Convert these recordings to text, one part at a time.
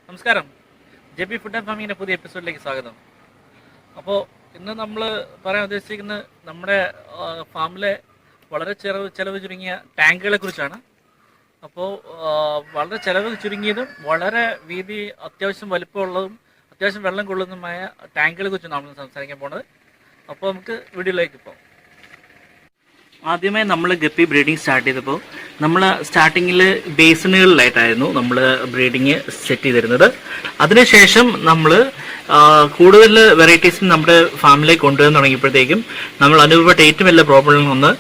നമസ്കാരം. J P food and ഫാമിങ്ങിൻ്റെ പുതിയ എപ്പിസോഡിലേക്ക് സ്വാഗതം. അപ്പോൾ ഇന്ന് നമ്മൾ പറയാൻ ഉദ്ദേശിക്കുന്നത് നമ്മുടെ ഫാമിലെ വളരെ ചിലവ് ചുരുങ്ങിയ ടാങ്കുകളെ കുറിച്ചാണ്. അപ്പോൾ വളരെ ചിലവ് ചുരുങ്ങിയതും വളരെ വീതി അത്യാവശ്യം വലിപ്പമുള്ളതും അത്യാവശ്യം വെള്ളം കൊള്ളുന്നതുമായ ടാങ്കുകളെ കുറിച്ചാണ് നമ്മൾ സംസാരിക്കാൻ പോകുന്നത്. അപ്പോൾ നമുക്ക് വീഡിയോയിലേക്ക് പോകാം. ആദ്യമായി നമ്മൾ ഗപ്പി ബ്രീഡിങ് സ്റ്റാർട്ട് ചെയ്തപ്പോൾ നമ്മൾ സ്റ്റാർട്ടിങ്ങിൽ ബേസിനുകളിലായിട്ടായിരുന്നു നമ്മൾ ബ്രീഡിങ് സെറ്റ് ചെയ്തിരുന്നത്. അതിനുശേഷം നമ്മൾ കൂടുതൽ വെറൈറ്റീസ് നമ്മുടെ ഫാമിലേക്ക് കൊണ്ടുവന്ന് തുടങ്ങിയപ്പോഴത്തേക്കും നമ്മൾ അനുഭവപ്പെട്ട ഏറ്റവും വലിയ പ്രോബ്ലം ഒന്ന്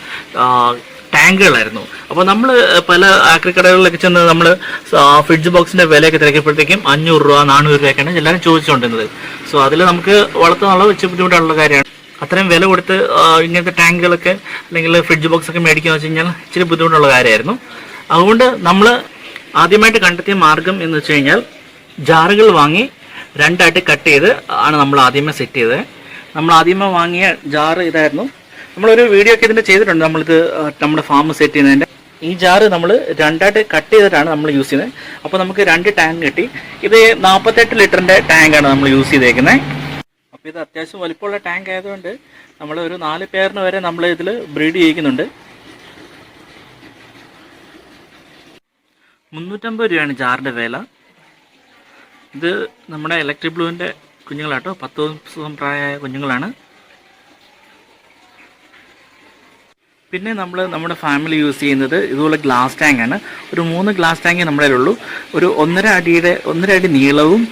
ടാങ്കുകളായിരുന്നു. അപ്പോൾ നമ്മൾ പല ആക്രിക്കടകളിലൊക്കെ ചെന്ന് നമ്മൾ ഫ്രിഡ്ജ് ബോക്സിൻ്റെ വിലയൊക്കെ തിരക്കിയപ്പോഴത്തേക്കും 500 രൂപ 400 രൂപയൊക്കെയാണ് എല്ലാവരും ചോദിച്ചുകൊണ്ടിരുന്നത്. സോ അതിൽ നമുക്ക് വളർത്തുന്നുള്ള വെച്ച് ബുദ്ധിമുട്ടുള്ള കാര്യമാണ്. അത്രയും വില കൊടുത്ത് ഇങ്ങനത്തെ ടാങ്കുകളൊക്കെ അല്ലെങ്കിൽ ഫ്രിഡ്ജ് ബോക്സ് ഒക്കെ മേടിക്കുക വെച്ച് കഴിഞ്ഞാൽ ഇച്ചിരി ബുദ്ധിമുട്ടുള്ള കാര്യമായിരുന്നു. അതുകൊണ്ട് നമ്മൾ ആദ്യമായിട്ട് കണ്ടെത്തിയ മാർഗം എന്ന് വെച്ച് കഴിഞ്ഞാൽ ജാറുകൾ വാങ്ങി 2ആയിട്ട് കട്ട് ചെയ്ത് ആണ് നമ്മൾ ആദ്യമേ സെറ്റ് ചെയ്തത്. നമ്മൾ ആദ്യമേ വാങ്ങിയ ജാറ് ഇതായിരുന്നു. നമ്മളൊരു വീഡിയോ ഒക്കെ ഇതിൻ്റെ ചെയ്തിട്ടുണ്ട്. നമ്മളിത് നമ്മുടെ ഫാം സെറ്റ് ചെയ്യുന്നതിൻ്റെ ഈ ജാറ് നമ്മൾ 2ആയിട്ട് കട്ട് ചെയ്തിട്ടാണ് നമ്മൾ യൂസ് ചെയ്യുന്നത്. അപ്പോൾ നമുക്ക് 2 ടാങ്ക് കിട്ടി. ഇത് 48 ലിറ്ററിൻ്റെ ടാങ്കാണ് നമ്മൾ യൂസ് ചെയ്തേക്കുന്നത്. അപ്പോൾ ഇത് അത്യാവശ്യം വലിപ്പമുള്ള ടാങ്ക് ആയതുകൊണ്ട് നമ്മൾ ഒരു 4 പേരിന് വരെ നമ്മൾ ഇതിൽ ബ്രീഡ് ചെയ്യിക്കുന്നുണ്ട്. 350 രൂപയാണ് ജാറിൻ്റെ വില. ഇത് നമ്മുടെ ഇലക്ട്രിക് ബ്ലൂവിൻ്റെ കുഞ്ഞുങ്ങളാട്ടോ, 10 ദിവസം പ്രായമായ കുഞ്ഞുങ്ങളാണ്. പിന്നെ നമ്മൾ നമ്മുടെ ഫാമിലി യൂസ് ചെയ്യുന്നത് ഇതുപോലെ ഗ്ലാസ് ടാങ്കാണ്. ഒരു 3 ഗ്ലാസ് ടാങ്കേ നമ്മുടെ കയ്യിലുള്ളൂ. ഒരു 1.5 അടി നീളവും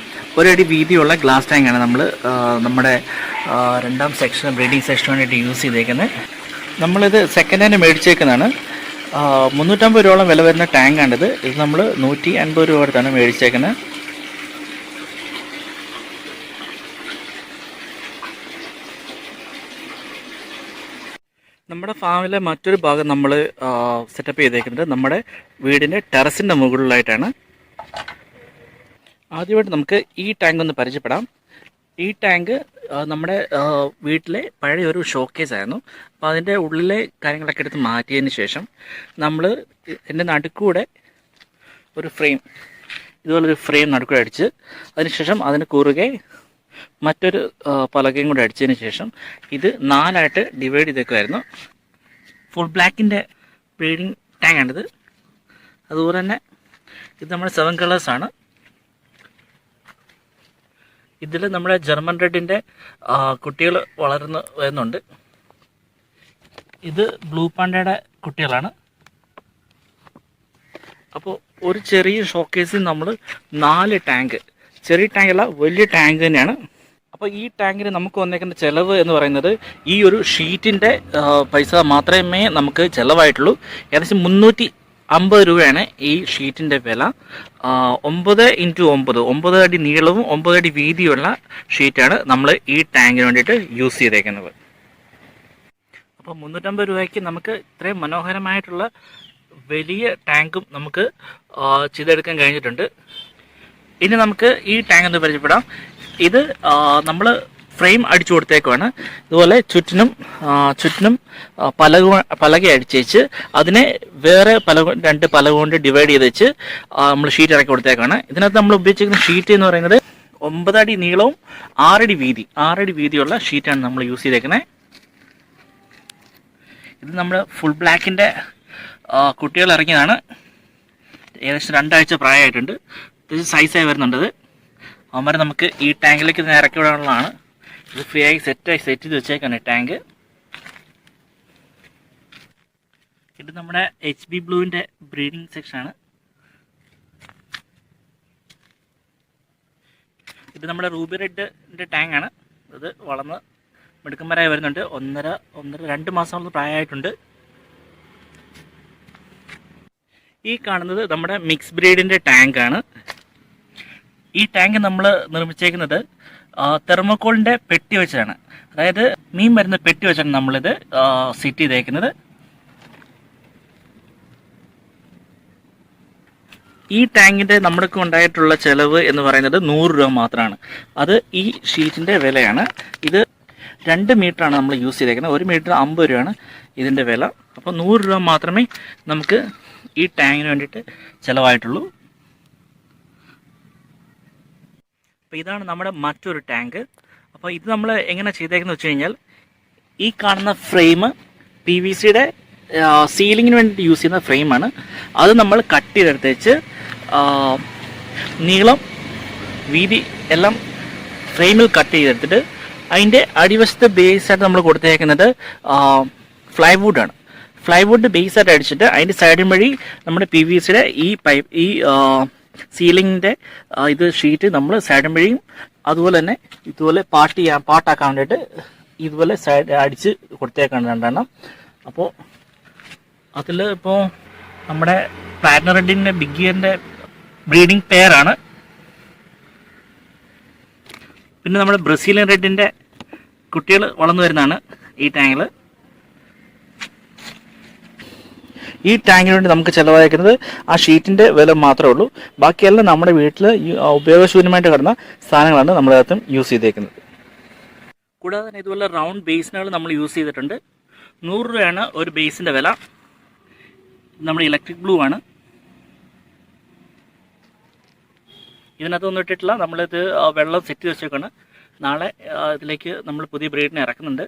1 അടി വീതിയുള്ള ഗ്ലാസ് ടാങ്കാണ് നമ്മൾ നമ്മുടെ 2ാം സെക്ഷൻ ബ്രീഡിംഗ് സെക്ഷന് വേണ്ടിയിട്ട് യൂസ് ചെയ്തേക്കുന്നത്. നമ്മളിത് സെക്കൻഡ് ഹാൻഡ് മേടിച്ചേക്കുന്നതാണ്. 350 രൂപയോളം വില വരുന്ന ടാങ്കാണിത്. ഇത് നമ്മൾ 150 രൂപ അടുത്താണ് മേടിച്ചേക്കുന്നത്. നമ്മുടെ ഫാമിലെ മറ്റൊരു ഭാഗം നമ്മൾ സെറ്റപ്പ് ചെയ്തേക്കുന്നത് നമ്മുടെ വീടിൻ്റെ ടെറസിൻ്റെ മുകളിലായിട്ടാണ്. ആദ്യമായിട്ട് നമുക്ക് ഈ ടാങ്ക് ഒന്ന് പരിചയപ്പെടാം. ഈ ടാങ്ക് നമ്മുടെ വീട്ടിലെ പഴയ ഒരു ഷോക്കേസ് ആയിരുന്നു. അപ്പോൾ അതിൻ്റെ ഉള്ളിലെ കാര്യങ്ങളൊക്കെ എടുത്ത് മാറ്റിയതിന് ശേഷം നമ്മൾ എൻ്റെ നടുക്കൂടെ ഒരു ഫ്രെയിം, ഇതുപോലൊരു ഫ്രെയിം നടുക്കൂടെ അടിച്ച് അതിനുശേഷം അതിന് കുറുകെ മറ്റൊരു പലകയും കൂടെ അടിച്ചതിന് ശേഷം ഇത് 4ആയിട്ട് ഡിവൈഡ് ചെയ്തേക്കുമായിരുന്നു. ഫുൾ ബ്ലാക്കിൻ്റെ ബ്രീഡിങ് ടാങ്കാണിത്. അതുപോലെ തന്നെ ഇത് നമ്മുടെ 7 കളേഴ്സാണ്. ഇതിൽ നമ്മുടെ ജർമ്മൻ റെഡിൻ്റെ കുട്ടികൾ വളർന്ന് വരുന്നുണ്ട്. ഇത് ബ്ലൂ പാണ്ടയുടെ കുട്ടികളാണ്. അപ്പോൾ ഒരു ചെറിയ ഷോക്കേസിൽ നമ്മൾ 4 ടാങ്ക്, ചെറിയ ടാങ്കല്ല വലിയ ടാങ്ക് തന്നെയാണ്. അപ്പോൾ ഈ ടാങ്കിന് നമുക്ക് വന്നേക്കുന്ന ചിലവ് എന്ന് പറയുന്നത് ഈ ഒരു ഷീറ്റിൻ്റെ പൈസ മാത്രമേ നമുക്ക് ചിലവായിട്ടുള്ളൂ. ഏകദേശം 350 രൂപയാണ് ഈ ഷീറ്റിൻ്റെ വില. 9x9 അടി നീളവും 9 അടി വീതിയുള്ള ഷീറ്റാണ് നമ്മൾ ഈ ടാങ്കിന് വേണ്ടിയിട്ട് യൂസ് ചെയ്തേക്കുന്നത്. അപ്പോൾ 350 രൂപയ്ക്ക് നമുക്ക് ഇത്രയും മനോഹരമായിട്ടുള്ള വലിയ ടാങ്കും നമുക്ക് ചെയ്തെടുക്കാൻ കഴിഞ്ഞിട്ടുണ്ട്. ഇനി നമുക്ക് ഈ ടാങ്ക് ഒന്ന് പരിചയപ്പെടാം. ഇത് നമ്മൾ ഫ്രെയിം അടിച്ചു കൊടുത്തേക്കുവാണ്. ഇതുപോലെ ചുറ്റിനും പലക അടിച്ചേച്ച് അതിനെ വേറെ 2 പലക കൊണ്ട് ഡിവൈഡ് ചെയ്ത് വെച്ച് നമ്മൾ ഷീറ്റ് ഇറക്കി കൊടുത്തേക്കാണ്. ഇതിനകത്ത് നമ്മൾ ഉപയോഗിച്ചിരിക്കുന്ന ഷീറ്റ് എന്ന് പറയുന്നത് 9 അടി നീളവും 6 അടി വീതിയുള്ള ഷീറ്റാണ് നമ്മൾ യൂസ് ചെയ്തേക്കുന്നത്. ഇത് നമ്മൾ ഫുൾ ബ്ലാക്കിൻ്റെ കുട്ടികൾ ഇറങ്ങിയതാണ്. ഏകദേശം 2 ആഴ്ച പ്രായമായിട്ടുണ്ട്. ഇത് സൈസായി വരുന്നുണ്ട്. അവന്മാരെ നമുക്ക് ഈ ടാങ്കിലേക്ക് ഇറക്കി വിടാനുള്ളതാണ്. ഇത് ഫ്രീ ആയി സെറ്റ് ചെയ്ത് വെച്ചേക്കാണ് ടാങ്ക്. ഇത് നമ്മുടെ HB ബ്ലൂവിൻ്റെ ബ്രീഡിംഗ് സെക്ഷനാണ്. ഇത് നമ്മുടെ റൂബി റെഡിൻ്റെ ടാങ്കാണ്. ഇത് വളർന്ന് മിടുക്കന്മാരായി വരുന്നുണ്ട്. 2 മാസം പ്രായമായിട്ടുണ്ട്. ഈ കാണുന്നത് നമ്മുടെ മിക്സ് ബ്രീഡിൻ്റെ ടാങ്കാണ്. ഈ ടാങ്ക് നമ്മൾ നിർമ്മിച്ചേക്കുന്നത് തെർമോക്കോളിൻ്റെ പെട്ടി വെച്ചാണ്. അതായത് മീൻ വരുന്ന പെട്ടി വെച്ചാണ് നമ്മളിത് സെറ്റ് ചെയ്തേക്കുന്നത്. ഈ ടാങ്കിൻ്റെ നമ്മൾക്ക് ഉണ്ടായിട്ടുള്ള ചിലവ് എന്ന് പറയുന്നത് 100 രൂപ മാത്രമാണ്. അത് ഈ ഷീറ്റിൻ്റെ വിലയാണ്. ഇത് 2 മീറ്ററാണ് നമ്മൾ യൂസ് ചെയ്തേക്കുന്നത്. 1 മീറ്റർ 50 രൂപയാണ് ഇതിൻ്റെ വില. അപ്പോൾ 100 രൂപ മാത്രമേ നമുക്ക് ഈ ടാങ്കിന് വേണ്ടിയിട്ട് ചിലവായിട്ടുള്ളൂ. അപ്പോൾ ഇതാണ് നമ്മുടെ മറ്റൊരു ടാങ്ക്. അപ്പോൾ ഇത് നമ്മൾ എങ്ങനെ ചെയ്തേക്കുന്നത് വെച്ച് കഴിഞ്ഞാൽ, ഈ കാണുന്ന ഫ്രെയിം PVCയുടെ സീലിങ്ങിന് വേണ്ടി യൂസ് ചെയ്യുന്ന ഫ്രെയിമാണ്. അത് നമ്മൾ കട്ട് ചെയ്തെടുത്ത് വെച്ച് നീളം വീതി എല്ലാം ഫ്രെയിമിൽ കട്ട് ചെയ്തെടുത്തിട്ട് അതിൻ്റെ അടിവശത്ത് ബേസായിട്ട് നമ്മൾ കൊടുത്തേക്കുന്നത് ഫ്ലൈവുഡാണ്. ഫ്ലൈവുഡ് ബേസായിട്ട് അടിച്ചിട്ട് അതിൻ്റെ സൈഡിൻ വഴി നമ്മുടെ PVCയുടെ ഈ സീലിങ്ങിൻ്റെ ഇത് ഷീറ്റ് നമ്മൾ സൈഡിൻ വഴിയും അതുപോലെ തന്നെ ഇതുപോലെ പാട്ടാക്കാൻ വേണ്ടിയിട്ട് ഇതുപോലെ സൈഡ് അടിച്ച് കൊടുത്തേക്കാണ് രണ്ടെണ്ണം. അപ്പോൾ അതിൽ ഇപ്പോൾ നമ്മുടെ പാറ്റ്നർ റെഡിൻ്റെ ബിഗിയറിൻ്റെ ബ്രീഡിംഗ് പെയറാണ്. പിന്നെ നമ്മുടെ ബ്രസീലിയൻ റെഡിൻ്റെ കുട്ടികൾ വളർന്നു വരുന്നതാണ് ഈ ടാങ്കിൽ. ഈ ടാങ്കിന് വേണ്ടി നമുക്ക് ചിലവായിരിക്കുന്നത് ആ ഷീറ്റിൻ്റെ വില മാത്രമേ ഉള്ളൂ. ബാക്കിയെല്ലാം നമ്മുടെ വീട്ടിൽ ഉപയോഗശൂന്യമായിട്ട് കിടന്ന സാധനങ്ങളാണ് നമ്മളതിനകത്തും യൂസ് ചെയ്തേക്കുന്നത്. കൂടാതെ തന്നെ ഇതുപോലെ റൗണ്ട് ബേസിനുകൾ നമ്മൾ യൂസ് ചെയ്തിട്ടുണ്ട്. 100 രൂപയാണ് ഒരു ബേസിൻ്റെ വില. നമ്മുടെ ഇലക്ട്രിക് ബ്ലൂ ആണ്. ഇതിനകത്തൊന്നും ഇട്ടിട്ടില്ല, നമ്മളിത് വെള്ളം സെറ്റ് ചെയ്ത് വെച്ചേക്കാണ്. നാളെ ഇതിലേക്ക് നമ്മൾ പുതിയ ബ്രീഡിനെ ഇറക്കുന്നുണ്ട്.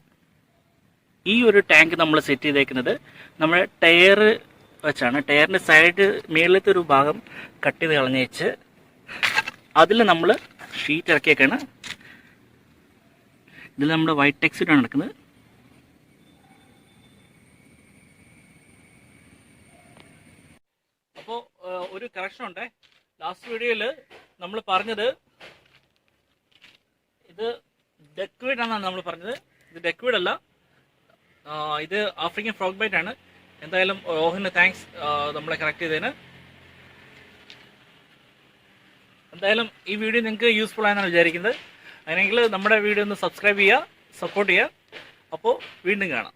ഈ ഒരു ടാങ്ക് നമ്മൾ സെറ്റ് ചെയ്തേക്കുന്നത് നമ്മുടെ ടയർ വെച്ചാണ്. ടയറിൻ്റെ സൈഡ് മേളിലത്തെ ഒരു ഭാഗം കട്ട് ചെയ്ത് കളഞ്ഞ് വെച്ച് അതിൽ നമ്മൾ ഷീറ്റ് ഇറക്കിയേക്കാണ്. ഇതിൽ നമ്മുടെ വൈറ്റ് ടെക്സ്റ്റാണ് നടക്കുന്നത്. അപ്പോൾ ഒരു കറക്ഷൻ ഉണ്ട്. ലാസ്റ്റ് വീഡിയോയിൽ നമ്മൾ പറഞ്ഞത് ഇത് ഡെക്വീഡ് ആണെന്നാണ് നമ്മൾ പറഞ്ഞത്. ഇത് ഡെക്വീഡ് അല്ല, ഇത് ആഫ്രിക്കൻ ഫ്രോഗ് ബൈറ്റ് ആണ്. എന്തായാലും റോഹന് താങ്ക്സ് നമ്മളെ കറക്റ്റ് ചെയ്തതിന്. എന്തായാലും ഈ വീഡിയോ നിങ്ങൾക്ക് യൂസ്ഫുൾ ആയെന്നാണ് വിചാരിക്കുന്നത്. അങ്ങനെയെങ്കിൽ നമ്മുടെ വീഡിയോ ഒന്ന് സബ്സ്ക്രൈബ് ചെയ്യുക, സപ്പോർട്ട് ചെയ്യുക. അപ്പോൾ വീണ്ടും കാണാം.